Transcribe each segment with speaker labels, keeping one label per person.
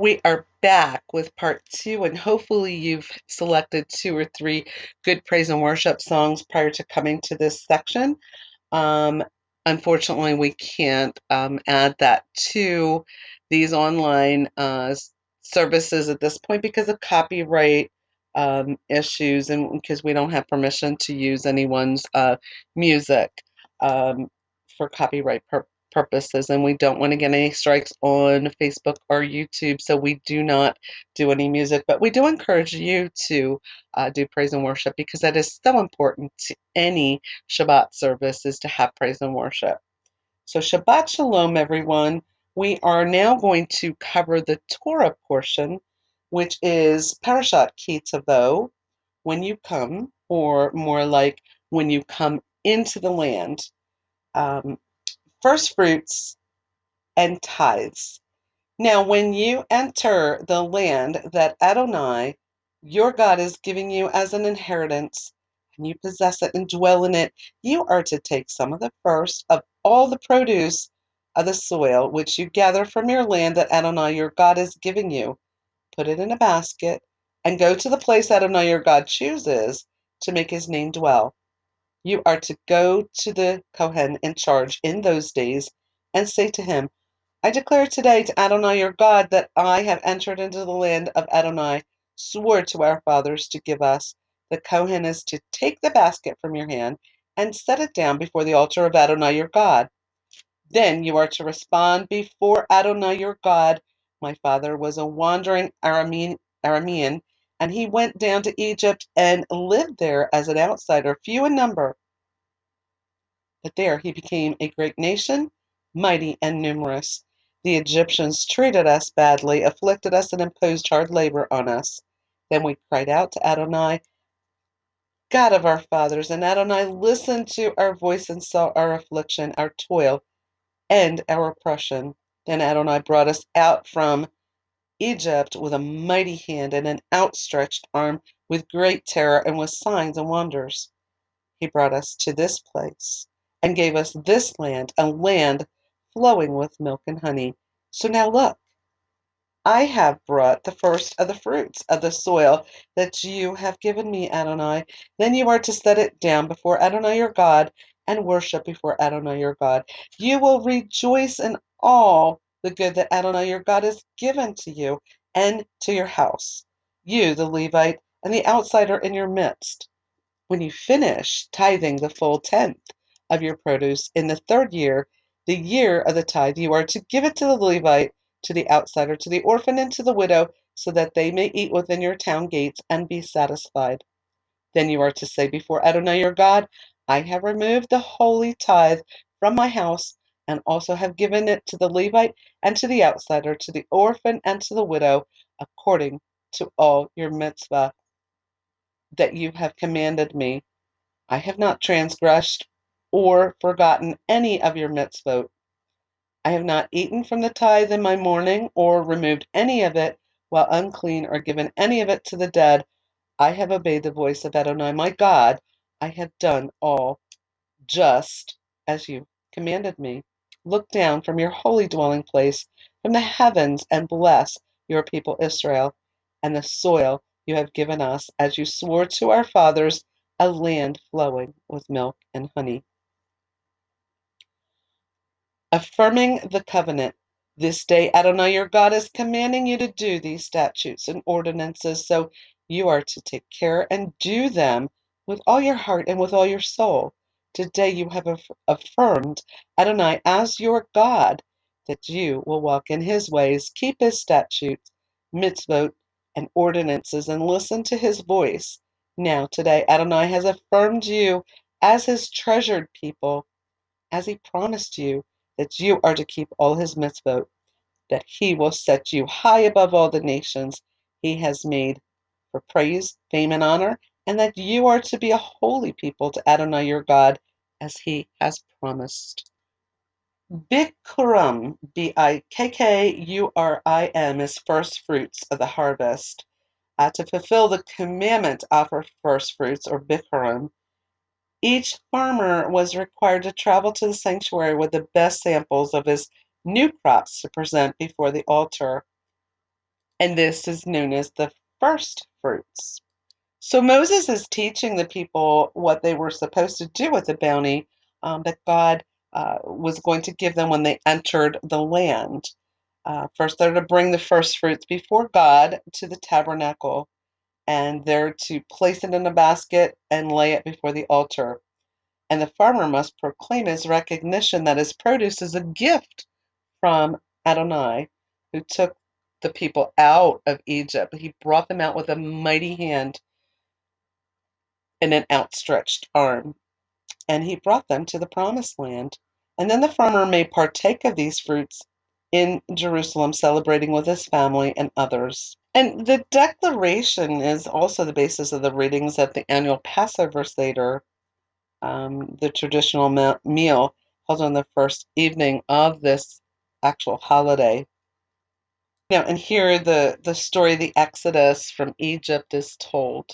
Speaker 1: We are back with part two, and hopefully you've selected two or three good praise and worship songs prior to coming to this section. Um, Unfortunately, we can't add that to these online services at this point because of copyright issues and because we don't have permission to use anyone's music um, for copyright purposes. And we don't want to get any strikes on Facebook or YouTube, so we do not do any music. But we do encourage you to do praise and worship because that is so important to any Shabbat service is to have praise and worship. So Shabbat Shalom, everyone. We are now going to cover the Torah portion, which is Parashat Tavo, when you come, or more like when you come into the land. Um, First fruits and tithes. Now, when you enter the land that Adonai, your God, is giving you as an inheritance, and you possess it and dwell in it, you are to take some of the first of all the produce of the soil which you gather from your land that Adonai, your God, is giving you, put it in a basket, and go to the place Adonai, your God, chooses to make his name dwell. You are to go to the Kohen in charge in those days and say to him, I declare today to Adonai your God that I have entered into the land of Adonai, swore to our fathers to give us. The Kohen is to take the basket from your hand and set it down before the altar of Adonai your God. Then you are to respond before Adonai your God. My father was a wandering Aramean, and he went down to Egypt and lived there as an outsider, few in number. But there he became a great nation, mighty and numerous. The Egyptians treated us badly, afflicted us, and imposed hard labor on us. Then we cried out to Adonai, God of our fathers, and Adonai listened to our voice and saw our affliction, our toil, and our oppression. Then Adonai brought us out from Egypt with a mighty hand and an outstretched arm, with great terror and with signs and wonders. He brought us to this place and gave us this land, a land flowing with milk and honey. So now look, I have brought the first of the fruits of the soil that you have given me, Adonai. Then you are to set it down before Adonai your God and worship before Adonai your God. You will rejoice in all the good that Adonai your God has given to you and to your house, you, the Levite, and the outsider in your midst. When you finish tithing the full tenth of your produce in the third year, the year of the tithe, you are to give it to the Levite, to the outsider, to the orphan, and to the widow, so that they may eat within your town gates and be satisfied. Then you are to say before Adonai your God, I have removed the holy tithe from my house, and also have given it to the Levite and to the outsider, to the orphan and to the widow, according to all your mitzvah that you have commanded me. I have not transgressed or forgotten any of your mitzvot. I have not eaten from the tithe in my mourning, or removed any of it while unclean, or given any of it to the dead. I have obeyed the voice of Adonai my God. I have done all just as you commanded me. Look down from your holy dwelling place, from the heavens, and bless your people Israel, and the soil you have given us, as you swore to our fathers, a land flowing with milk and honey. Affirming the covenant. This day Adonai your God is commanding you to do these statutes and ordinances, so you are to take care and do them with all your heart and with all your soul. Today you have affirmed Adonai as your God, that you will walk in his ways, keep his statutes, mitzvot, and ordinances, and listen to his voice. Now today Adonai has affirmed you as his treasured people, as he promised you that you are to keep all his mitzvot, that he will set you high above all the nations he has made for praise, fame, and honor, and that you are to be a holy people to Adonai your God, as he has promised. Bikurim, Bikkurim, is first fruits of the harvest. To fulfill the commandment to offer first fruits, or Bikurim, each farmer was required to travel to the sanctuary with the best samples of his new crops to present before the altar. And this is known as the first fruits. So Moses is teaching the people what they were supposed to do with the bounty that God was going to give them when they entered the land. First, they're to bring the first fruits before God to the tabernacle, and they're to place it in a basket and lay it before the altar. And the farmer must proclaim his recognition that his produce is a gift from Adonai, who took the people out of Egypt. He brought them out with a mighty hand and an outstretched arm, and he brought them to the promised land. And then the farmer may partake of these fruits in Jerusalem, celebrating with his family and others. And the declaration is also the basis of the readings at the annual Passover Seder, the traditional meal held on the first evening of this actual holiday. Now, and here the story of the Exodus from Egypt is told.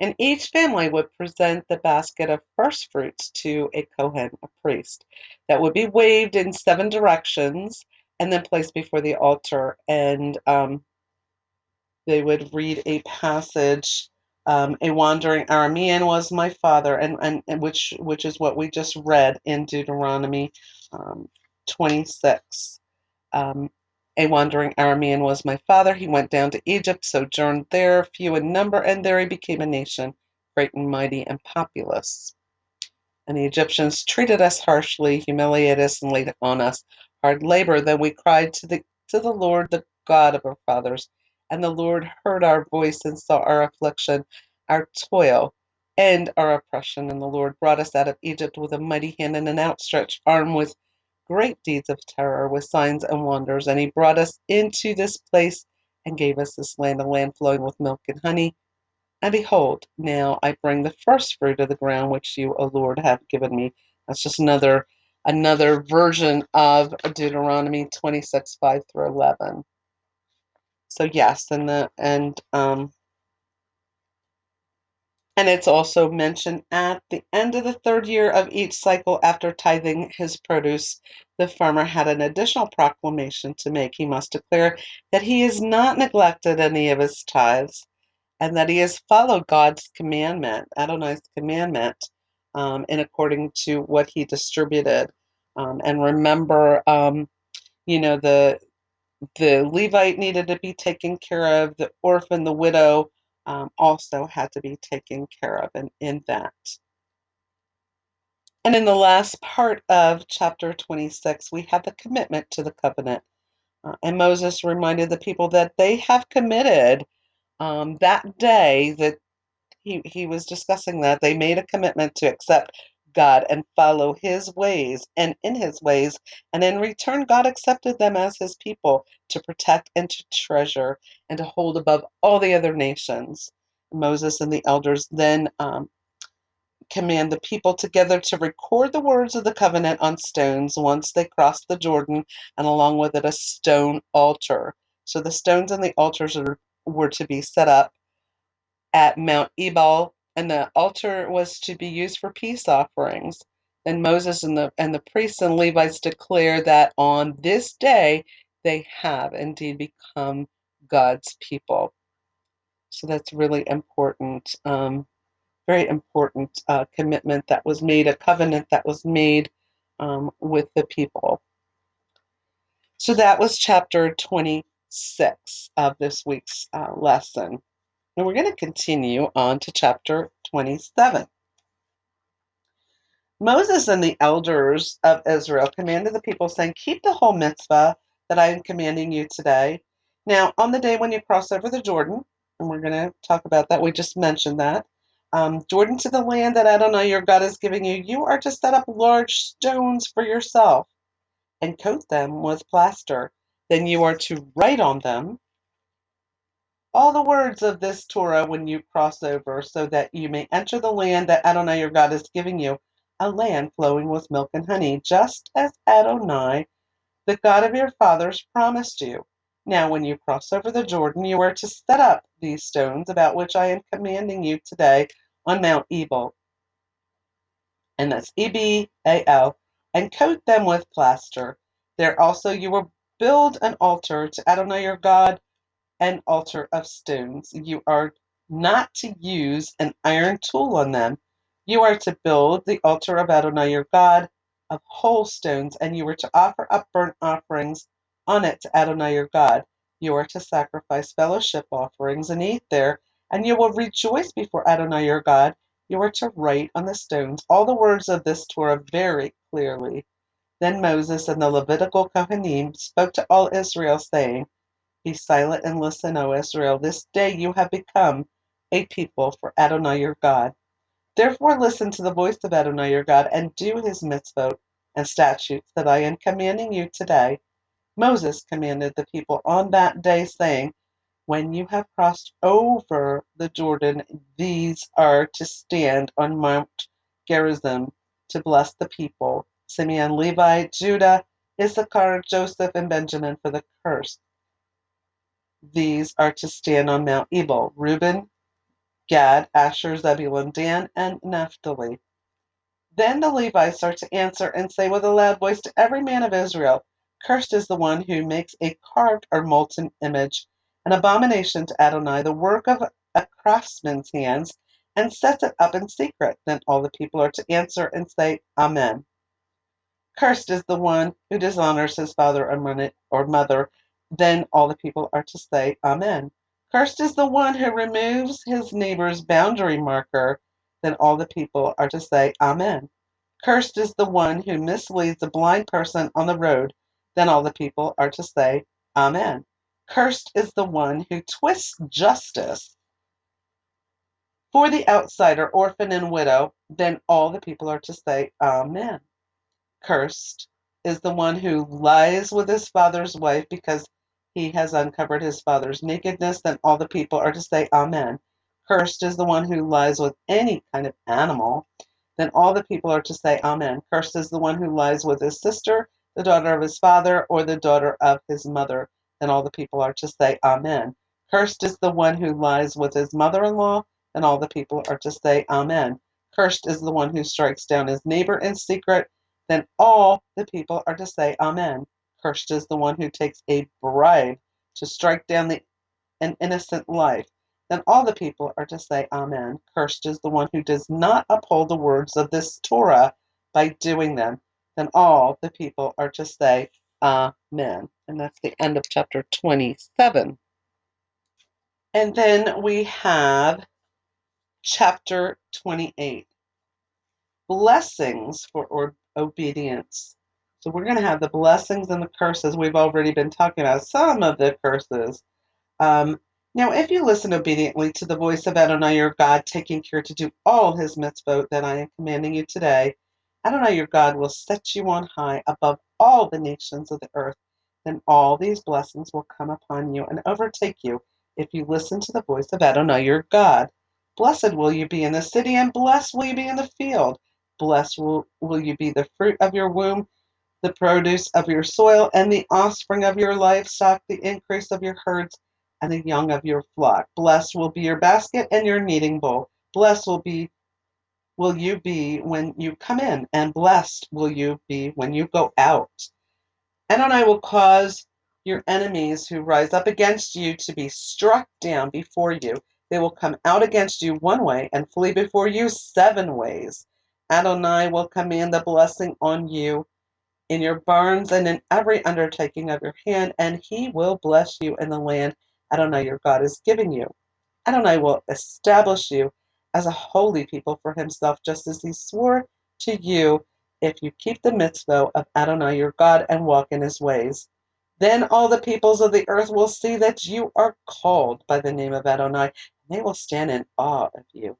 Speaker 1: And each family would present the basket of first fruits to a Kohen, a priest, that would be waved in 7 directions and then placed before the altar. And they would read a passage. A wandering Aramean was my father, and which is what we just read in Deuteronomy 26. Um, a wandering Aramean was my father. He went down to Egypt, sojourned there, few in number, and there he became a nation, great and mighty and populous. And the Egyptians treated us harshly, humiliated us, and laid on us hard labor. Then we cried to the Lord, the God of our fathers. And the Lord heard our voice and saw our affliction, our toil, and our oppression. And the Lord brought us out of Egypt with a mighty hand and an outstretched arm, with great deeds of terror, with signs and wonders. And he brought us into this place and gave us this land, a land flowing with milk and honey. And behold, now I bring the first fruit of the ground which you, O Lord, have given me. That's just another version of Deuteronomy 26, 5 through 11. So yes, and it's also mentioned at the end of the 3rd year of each cycle after tithing his produce, the farmer had an additional proclamation to make. He must declare that he has not neglected any of his tithes, and that he has followed God's commandment, Adonai's commandment, in according to what he distributed. And remember, the Levite needed to be taken care of. The orphan, the widow, also had to be taken care of in that. And in the last part of chapter 26, we have the commitment to the covenant. And Moses reminded the people that they have committed that day that he was discussing that they made a commitment to accept God and follow his ways and in his ways. And in return, God accepted them as his people to protect and to treasure and to hold above all the other nations. Moses and the elders then command the people together to record the words of the covenant on stones once they cross the Jordan, and along with it a stone altar. So the stones and the altars were to be set up at Mount Ebal, and the altar was to be used for peace offerings. And Moses and the priests and Levites declare that on this day they have indeed become God's people. So that's really important, very important commitment that was made, a covenant that was made with the people. So that was chapter 26 of this week's lesson. And we're going to continue on to chapter 27. Moses and the elders of Israel commanded the people, saying, "Keep the whole mitzvah that I am commanding you today. Now, on the day when you cross over the Jordan," and we're going to talk about that, we just mentioned that, Jordan, to the land that Adonai your God is giving you, you are to set up large stones for yourself and coat them with plaster. Then you are to write on them all the words of this Torah when you cross over, so that you may enter the land that Adonai your God is giving you, a land flowing with milk and honey, just as Adonai, the God of your fathers, promised you. Now, when you cross over the Jordan, you are to set up these stones about which I am commanding you today on Mount Ebal, and that's Ebal, and coat them with plaster. There also you will build an altar to Adonai your God an altar of stones. You are not to use an iron tool on them. You are to build the altar of Adonai your God of whole stones, and you are to offer up burnt offerings on it to Adonai your God. You are to sacrifice fellowship offerings and eat there, and you will rejoice before Adonai your God. You are to write on the stones all the words of this Torah very clearly. Then Moses and the Levitical Kohanim spoke to all Israel, saying, be silent and listen, O Israel. This day you have become a people for Adonai your God. Therefore listen to the voice of Adonai your God and do his mitzvot and statutes that I am commanding you today. Moses commanded the people on that day, saying, when you have crossed over the Jordan, these are to stand on Mount Gerizim to bless the people. Simeon, Levi, Judah, Issachar, Joseph, and Benjamin for the curse. These are to stand on Mount Ebal: Reuben, Gad, Asher, Zebulun, Dan, and Naphtali. Then the Levites are to answer and say with a loud voice to every man of Israel, cursed is the one who makes a carved or molten image, an abomination to Adonai, the work of a craftsman's hands, and sets it up in secret. Then all the people are to answer and say, Amen. Cursed is the one who dishonors his father or mother. Then all the people are to say, Amen. Cursed is the one who removes his neighbor's boundary marker. Then all the people are to say, Amen. Cursed is the one who misleads a blind person on the road. Then all the people are to say, Amen. Cursed is the one who twists justice for the outsider, orphan, and widow. Then all the people are to say, Amen. Cursed is the one who lies with his father's wife because he has uncovered his father's nakedness. Then all the people are to say, Amen. Cursed is the one who lies with any kind of animal. Then all the people are to say, Amen. Cursed is the one who lies with his sister, the daughter of his father, or the daughter of his mother. Then all the people are to say, Amen. Cursed is the one who lies with his mother-in-law. Then all the people are to say, Amen. Cursed is the one who strikes down his neighbor in secret. Then all the people are to say, Amen. Cursed is the one who takes a bribe to strike down an innocent life. Then all the people are to say, Amen. Cursed is the one who does not uphold the words of this Torah by doing them. Then all the people are to say, Amen. And that's the end of chapter 27. And then we have chapter 28. Blessings for obedience. So we're going to have the blessings and the curses. We've already been talking about some of the curses. Um, Now, if you listen obediently to the voice of Adonai your God, taking care to do all his mitzvot that I am commanding you today, Adonai your God will set you on high above all the nations of the earth. Then all these blessings will come upon you and overtake you if you listen to the voice of Adonai your God. Blessed will you be in the city, and blessed will you be in the field. Blessed will you be the fruit of your womb, the produce of your soil, and the offspring of your livestock, the increase of your herds, and the young of your flock. Blessed will be your basket and your kneading bowl. Blessed will you be when you come in, and blessed will you be when you go out. And I will cause your enemies who rise up against you to be struck down before you. They will come out against you one way and flee before you 7 ways. Adonai will command the blessing on you in your barns and in every undertaking of your hand, and he will bless you in the land Adonai your God is giving you. Adonai will establish you as a holy people for himself, just as he swore to you, if you keep the mitzvah of Adonai your God and walk in his ways. Then all the peoples of the earth will see that you are called by the name of Adonai, and they will stand in awe of you.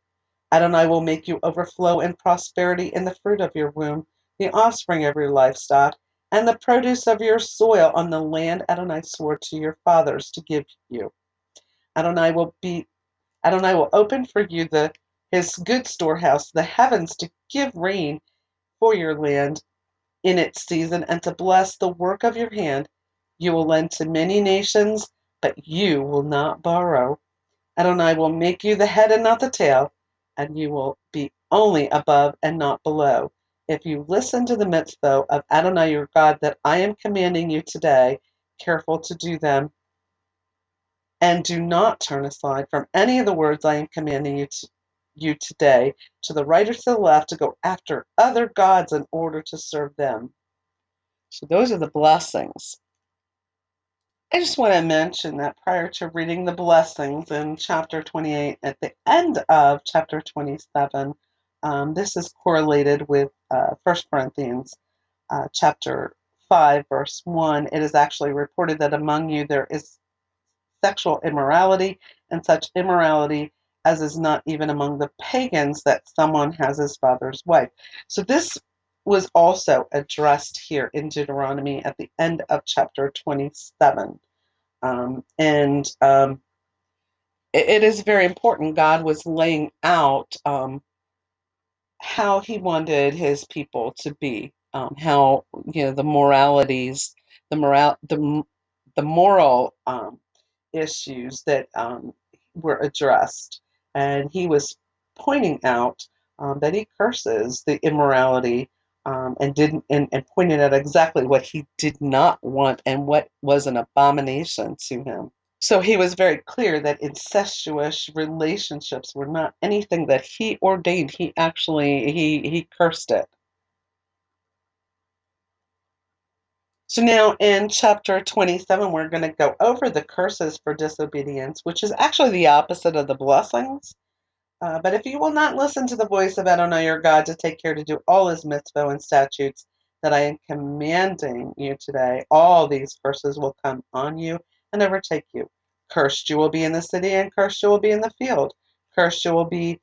Speaker 1: Adonai will make you overflow in prosperity in the fruit of your womb, the offspring of your livestock, and the produce of your soil on the land Adonai swore to your fathers to give you. Adonai will be Adonai will open for you his good storehouse, the heavens, to give rain for your land in its season and to bless the work of your hand. You will lend to many nations, but you will not borrow. Adonai will make you the head and not the tail, and you will be only above and not below. If you listen to the mitzvah of Adonai your God that I am commanding you today, careful to do them, and do not turn aside from any of the words I am commanding you today, to the right or to the left, to go after other gods in order to serve them. So those are the blessings. I just want to mention that prior to reading the blessings in chapter 28, at the end of chapter 27, this is correlated with 1 Corinthians chapter 5, verse 1. It is actually reported that among you there is sexual immorality, and such immorality as is not even among the pagans, that someone has his father's wife. So this was also addressed here in Deuteronomy at the end of chapter 27. It is very important. God was laying out how he wanted his people to be, how the moralities, the moral issues that were addressed, and he was pointing out that he curses the immorality, and didn't and pointed out exactly what he did not want and what was an abomination to him. So he was very clear that incestuous relationships were not anything that he ordained. He actually he cursed it. So now in chapter 27, we're going to go over the curses for disobedience, which is actually the opposite of the blessings. But if you will not listen to the voice of Adonai your God to take care to do all his mitzvah and statutes that I am commanding you today, all these curses will come on you and overtake you. Cursed you will be in the city, and cursed you will be in the field. Cursed will be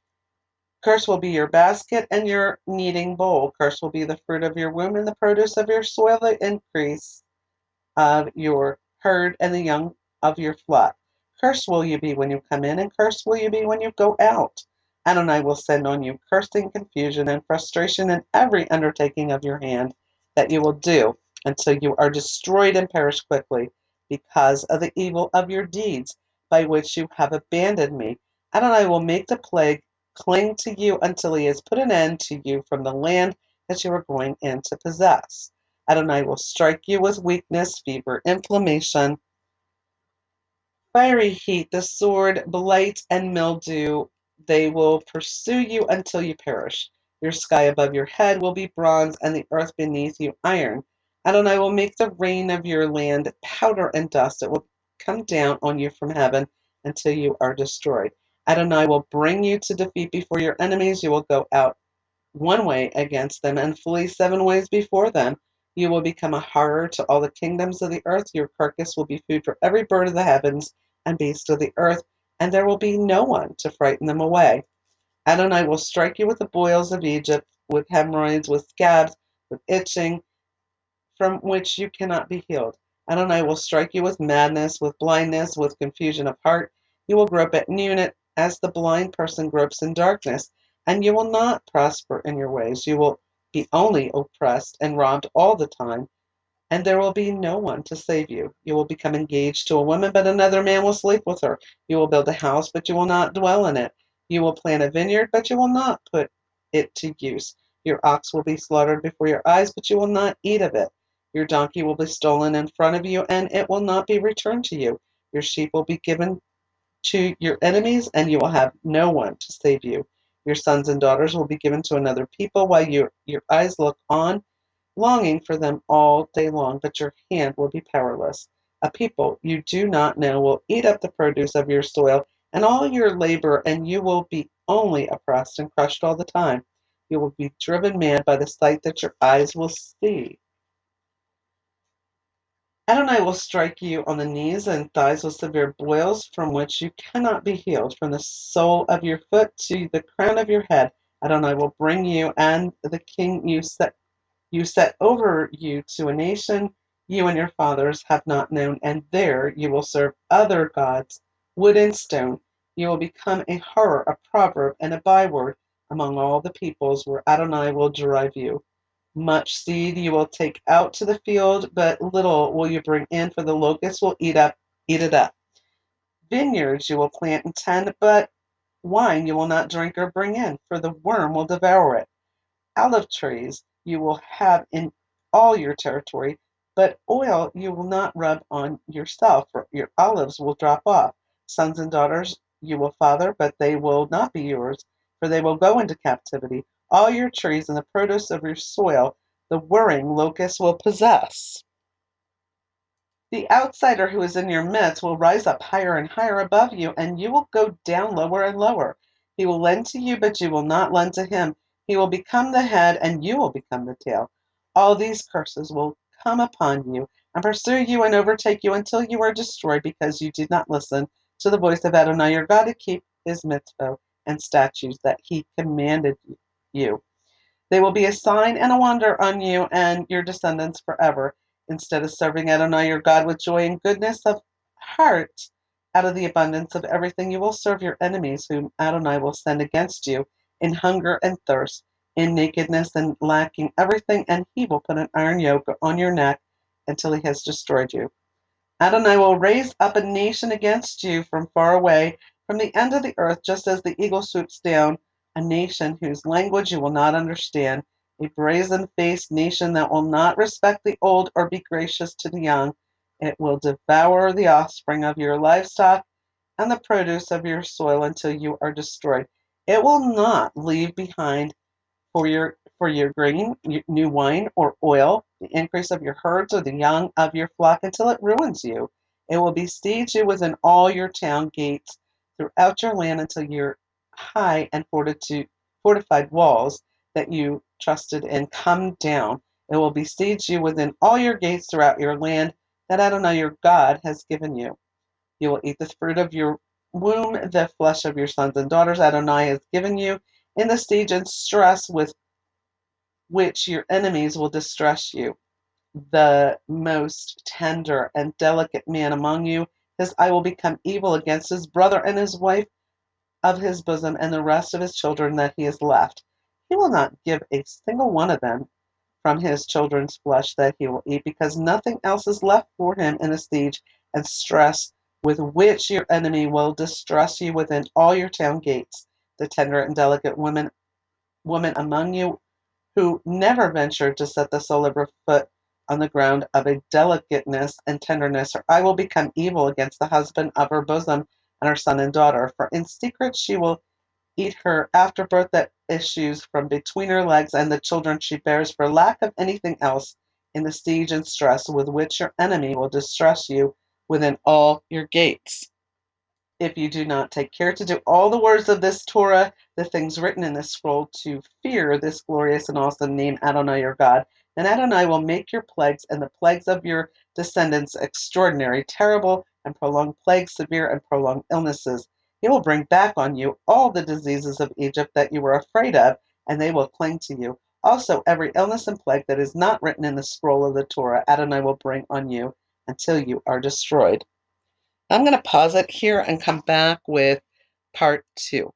Speaker 1: your basket and your kneading bowl. Cursed will be the fruit of your womb and the produce of your soil, the increase of your herd and the young of your flock. Cursed will you be when you come in, and cursed will you be when you go out. Adonai will send on you cursing, confusion, and frustration in every undertaking of your hand that you will do, until you are destroyed and perish quickly, because of the evil of your deeds, by which you have abandoned me. Adonai will make the plague cling to you until he has put an end to you from the land that you are going in to possess. Adonai will strike you with weakness, fever, inflammation, fiery heat, the sword, blight, and mildew. They will pursue you until you perish. Your sky above your head will be bronze, and the earth beneath you iron. Adonai will make the rain of your land powder and dust. It will come down on you from heaven until you are destroyed. Adonai will bring you to defeat before your enemies. You will go out one way against them and flee 7 ways before them. You will become a horror to all the kingdoms of the earth. Your carcass will be food for every bird of the heavens and beast of the earth, and there will be no one to frighten them away. Adonai will strike you with the boils of Egypt, with hemorrhoids, with scabs, with itching, from which you cannot be healed. Adonai will strike you with madness, with blindness, with confusion of heart. You will grope at noon as the blind person gropes in darkness, and you will not prosper in your ways. You will be only oppressed and robbed all the time, and there will be no one to save you. You will become engaged to a woman, but another man will sleep with her. You will build a house, but you will not dwell in it. You will plant a vineyard, but you will not put it to use. Your ox will be slaughtered before your eyes, but you will not eat of it. Your donkey will be stolen in front of you, and it will not be returned to you. Your sheep will be given to your enemies, and you will have no one to save you. Your sons and daughters will be given to another people, while your eyes look on, longing for them all day long, but your hand will be powerless. A people you do not know will eat up the produce of your soil and all your labor, and you will be only oppressed and crushed all the time. You will be driven mad by the sight that your eyes will see. Adonai will strike you on the knees and thighs with severe boils, from which you cannot be healed, from the sole of your foot to the crown of your head. Adonai will bring you and the king you set over you to a nation you and your fathers have not known, and there you will serve other gods, wood and stone. You will become a horror, a proverb, and a byword among all the peoples where Adonai will drive you. Much seed you will take out to the field, but little will you bring in, for the locusts will eat it up. Vineyards you will plant and tend, but wine you will not drink or bring in, for the worm will devour it. Olive trees you will have in all your territory, but oil you will not rub on yourself, for your olives will drop off. Sons and daughters you will father, but they will not be yours, for they will go into captivity. All your trees and the produce of your soil the whirring locust will possess. The outsider who is in your midst will rise up higher and higher above you, and you will go down lower and lower. He will lend to you, but you will not lend to him. He will become the head, and you will become the tail. All these curses will come upon you and pursue you and overtake you until you are destroyed, because you did not listen to the voice of Adonai your God to keep his mitzvah and statutes that he commanded you. They will be a sign and a wonder on you and your descendants forever. Instead of serving Adonai your God with joy and goodness of heart, out of the abundance of everything, you will serve your enemies, whom Adonai will send against you in hunger and thirst, in nakedness and lacking everything, and he will put an iron yoke on your neck until he has destroyed you. Adonai will raise up a nation against you from far away, from the end of the earth, just as the eagle swoops down, a nation whose language you will not understand, a brazen-faced nation that will not respect the old or be gracious to the young. It will devour the offspring of your livestock and the produce of your soil until you are destroyed. It will not leave behind for your grain, new wine or oil, the increase of your herds or the young of your flock until it ruins you. It will besiege you within all your town gates throughout your land until your high and fortified walls that you trusted in come down. It will besiege you within all your gates throughout your land that Adonai your God has given you. You will eat the fruit of your womb, the flesh of your sons and daughters Adonai has given you, in the siege and stress with which your enemies will distress you. The most tender and delicate man among you, his eye will become evil against his brother and his wife of his bosom and the rest of his children that he has left. He will not give a single one of them from his children's flesh that he will eat, because nothing else is left for him in the siege and stress with which your enemy will distress you within all your town gates. The tender and delicate woman among you who never ventured to set the sole of her foot on the ground of a delicateness and tenderness, her eye will become evil against the husband of her bosom and her son and daughter. For in secret she will eat her afterbirth that issues from between her legs and the children she bears, for lack of anything else in the siege and stress with which your enemy will distress you within all your gates. If you do not take care to do all the words of this Torah, the things written in this scroll, to fear this glorious and awesome name, Adonai your God, then Adonai will make your plagues and the plagues of your descendants extraordinary, terrible, and prolonged plagues, severe and prolonged illnesses. He will bring back on you all the diseases of Egypt that you were afraid of, and they will cling to you. Also, every illness and plague that is not written in the scroll of the Torah, Adonai will bring on you until you are destroyed. I'm going to pause it here and come back with part 2.